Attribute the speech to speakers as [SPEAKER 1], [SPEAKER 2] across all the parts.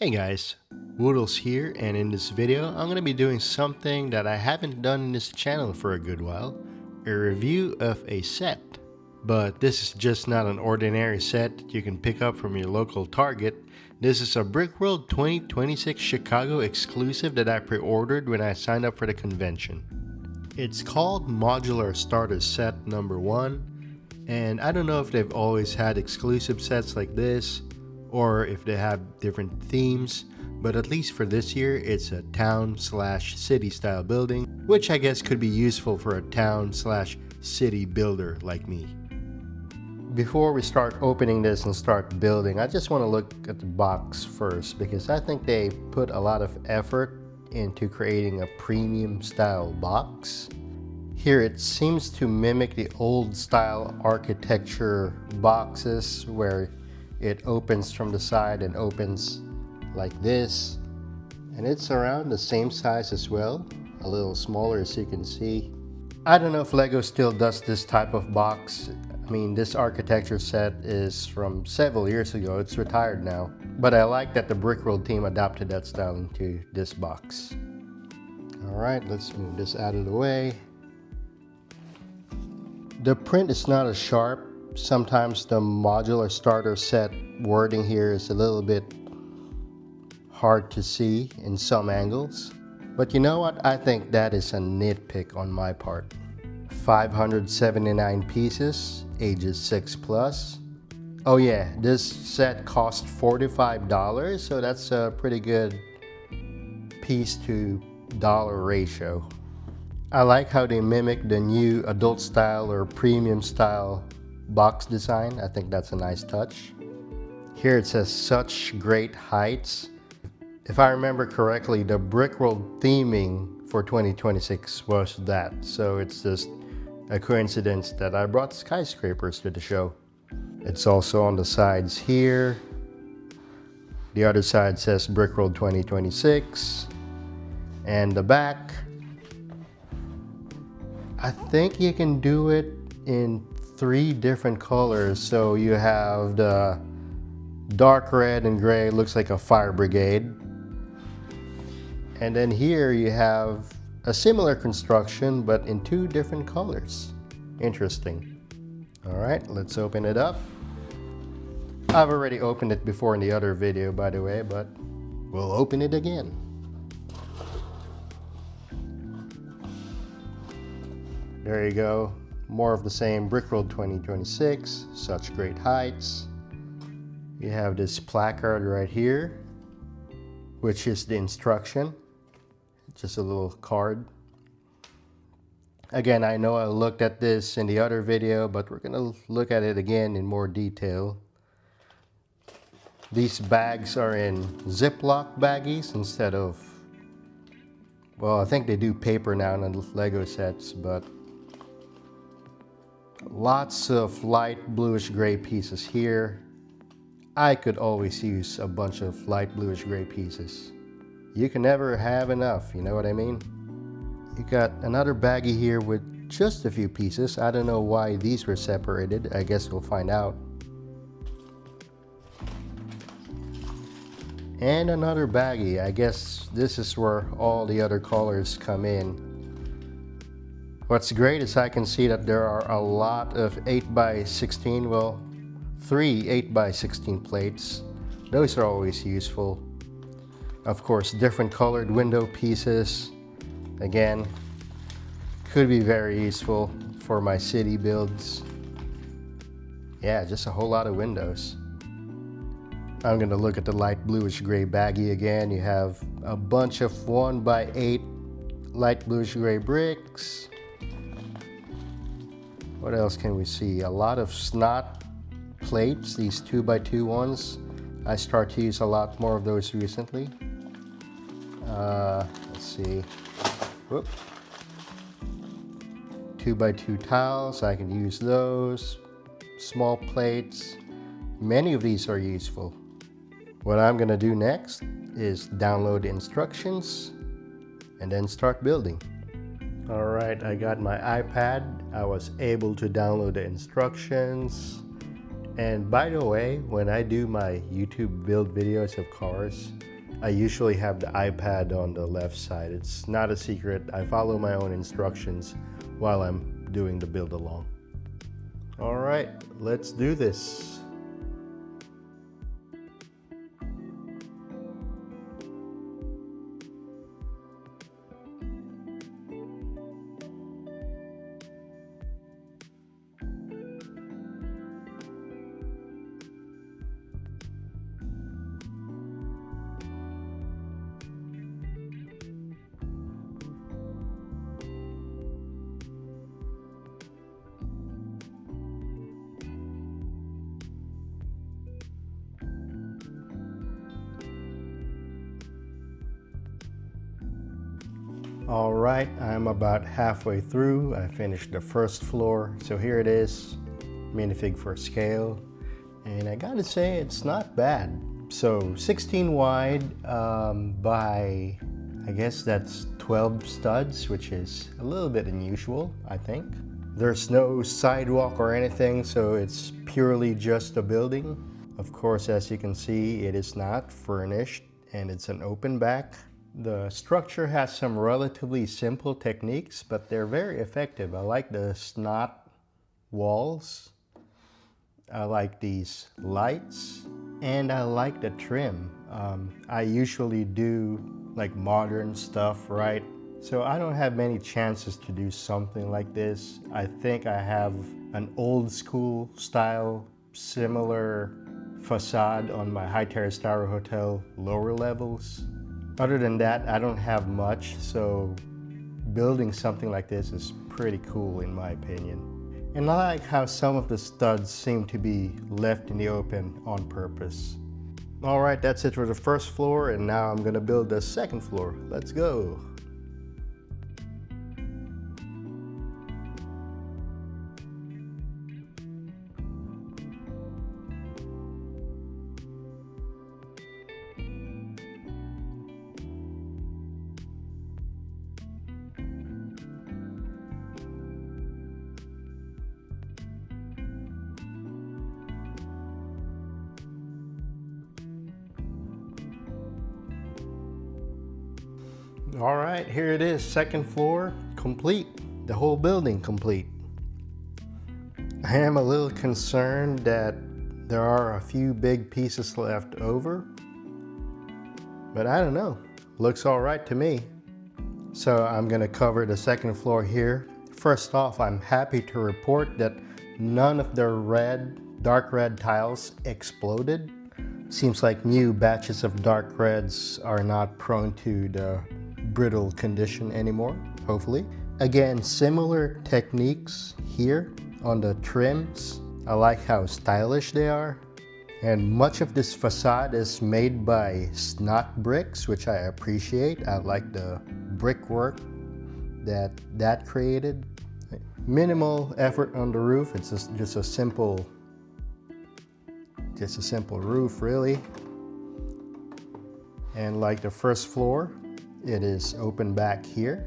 [SPEAKER 1] Hey guys, Woodles here, and in this video I'm going to be doing something that I haven't done in this channel for a good while, a review of a set. But this is just not an ordinary set that you can pick up from your local Target. This is a Brickworld 2026 Chicago exclusive that I pre-ordered when I signed up for the convention. It's called Modular Starter Set number 1, and I don't know if they've always had exclusive sets like this, or if they have different themes, but at least for this year it's a town/city style building, which I guess could be useful for a town/city builder like me. Before we start opening this and start building, I just want to look at the box first because I think they put a lot of effort into creating a premium style box. Here it seems to mimic the old style architecture boxes where it opens from the side and opens like this, and it's around the same size as well, a little smaller as you can see. I don't know if Lego still does this type of box. I mean, this architecture set is from several years ago, it's retired now, but I like that the Brickworld team adopted that style into this box. Alright, let's move this out of the way. The print is not as sharp. Sometimes the modular starter set wording here is a little bit hard to see in some angles. But you know what? I think that is a nitpick on my part. 579 pieces, ages 6+. Oh yeah, this set cost $45, so that's a pretty good piece to dollar ratio. I like how they mimic the new adult style or premium style box design. I think that's a nice touch. Here it says such great heights. If I remember correctly, the Brickworld theming for 2026 was that, so it's just a coincidence that I brought skyscrapers to the show. It's also on the sides here. The other side says Brickworld 2026, and the back, I think you can do it in 3 different colors. So you have the dark red and gray, looks like a fire brigade. And then here you have a similar construction but in 2 different colors. Interesting. Alright, let's open it up. I've already opened it before in the other video, by the way, but we'll open it again. There you go. More of the same, Brickworld 2026, such great heights. You have this placard right here, which is the instruction. Just a little card. Again, I know I looked at this in the other video, but we're gonna look at it again in more detail. These bags are in Ziploc baggies instead of, well, I think they do paper now in the Lego sets, but lots of light bluish gray pieces here. I could always use a bunch of light bluish gray pieces. You can never have enough, you know what I mean? You got another baggie here with just a few pieces. I don't know why these were separated. I guess we'll find out. And another baggie. I guess this is where all the other colors come in. What's great is I can see that there are a lot of 8x16, well, 3 8x16 plates. Those are always useful. Of course, different colored window pieces. Again, could be very useful for my city builds. Yeah, just a whole lot of windows. I'm gonna look at the light bluish gray baggie again. You have a bunch of 1x8 light bluish gray bricks. What else can we see? A lot of snot plates, these 2x2 ones. I start to use a lot more of those recently. Let's see. Whoop. 2x2 tiles, I can use those. Small plates. Many of these are useful. What I'm gonna do next is download the instructions and then start building. Alright, I got my iPad. I was able to download the instructions And by the way, when I do my YouTube build videos of cars, I usually have the iPad on the left side. It's not a secret. I follow my own instructions while I'm doing the build along. All right, let's do this. All right, I'm about halfway through. I finished the first floor. So here it is, minifig for scale. And I gotta say, it's not bad. So 16 wide by, I guess that's 12 studs, which is a little bit unusual, I think. There's no sidewalk or anything, so it's purely just a building. Of course, as you can see, it is not furnished and it's an open back. The structure has some relatively simple techniques, but they're very effective. I like the snot walls. I like these lights, and I like the trim. I usually do like modern stuff, right? So I don't have many chances to do something like this. I think I have an old school style, similar facade on my High Terrace Tower Hotel lower levels. Other than that, I don't have much, so building something like this is pretty cool in my opinion. And I like how some of the studs seem to be left in the open on purpose. All right, that's it for the first floor, and now I'm gonna build the second floor. Let's go. All right, here it is, second floor complete, the whole building complete. I am a little concerned that there are a few big pieces left over, but I don't know, looks all right to me. So I'm gonna cover the second floor here. First off, I'm happy to report that none of the dark red tiles exploded. Seems like new batches of dark reds are not prone to the brittle condition anymore, hopefully. Again, similar techniques here on the trims. I like how stylish they are. And much of this facade is made by snot bricks, which I appreciate. I like the brickwork that created. Minimal effort on the roof. It's just a simple roof, really. And like the first floor, it is open back here.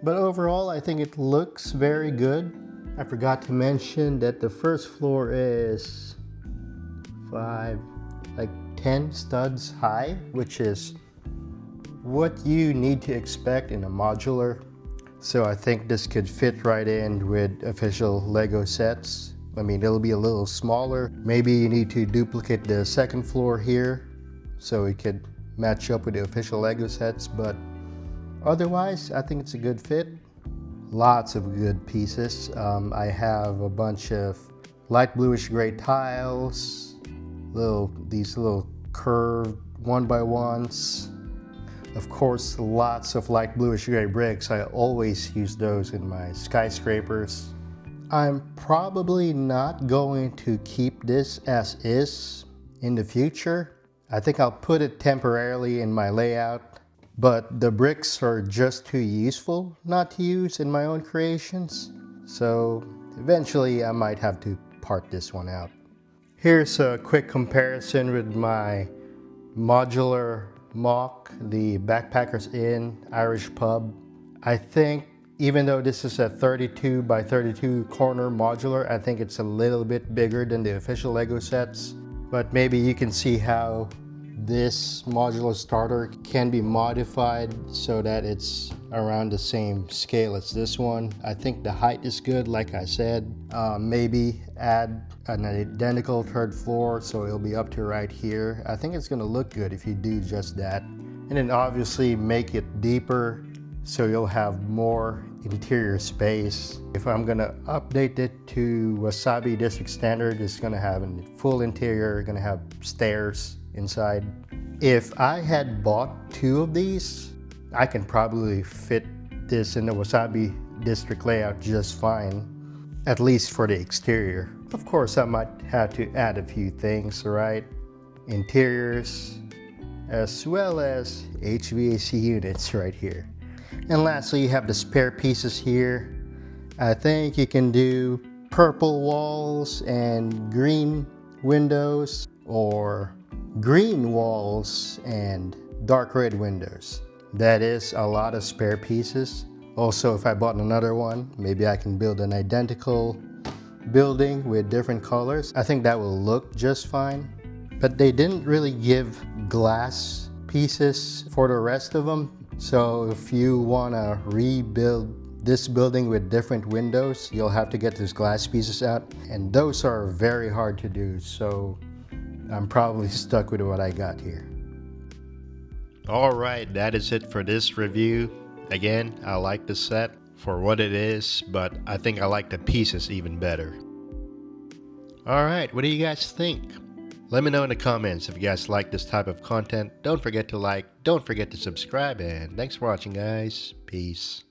[SPEAKER 1] But overall, I think it looks very good. I forgot to mention that the first floor is 10 studs high, which is what you need to expect in a modular. So I think this could fit right in with official Lego sets. I mean, it'll be a little smaller. Maybe you need to duplicate the second floor here so it could match up with the official Lego sets, but otherwise, I think it's a good fit. Lots of good pieces. I have a bunch of light bluish gray tiles, these little curved 1x1s. Of course, lots of light bluish gray bricks. I always use those in my skyscrapers. I'm probably not going to keep this as is in the future. I think I'll put it temporarily in my layout, but the bricks are just too useful not to use in my own creations. So eventually I might have to part this one out. Here's a quick comparison with my modular mock, the Backpackers Inn Irish pub. I think Even though this is a 32 by 32 corner modular, I think it's a little bit bigger than the official Lego sets. But maybe you can see how this modular starter can be modified so that it's around the same scale as this one. I think the height is good, like I said. Maybe add an identical third floor so it'll be up to right here. I think it's gonna look good if you do just that. And then obviously make it deeper so you'll have more interior space. If I'm gonna update it to Wasabi District Standard, it's gonna have a full interior, gonna have stairs inside. If I had bought 2 of these, I can probably fit this in the Wasabi District layout just fine, at least for the exterior. Of course, I might have to add a few things, right? Interiors, as well as HVAC units right here. And lastly, you have the spare pieces here. I think you can do purple walls and green windows, or green walls and dark red windows. That is a lot of spare pieces. Also, if I bought another one, maybe I can build an identical building with different colors. I think that will look just fine. But they didn't really give glass pieces for the rest of them. So if you want to rebuild this building with different windows, you'll have to get those glass pieces out. And those are very hard to do. So I'm probably stuck with what I got here. Alright, that is it for this review. Again, I like the set for what it is, but I think I like the pieces even better. Alright, what do you guys think? Let me know in the comments if you guys like this type of content. Don't forget to like, don't forget to subscribe, and thanks for watching, guys. Peace.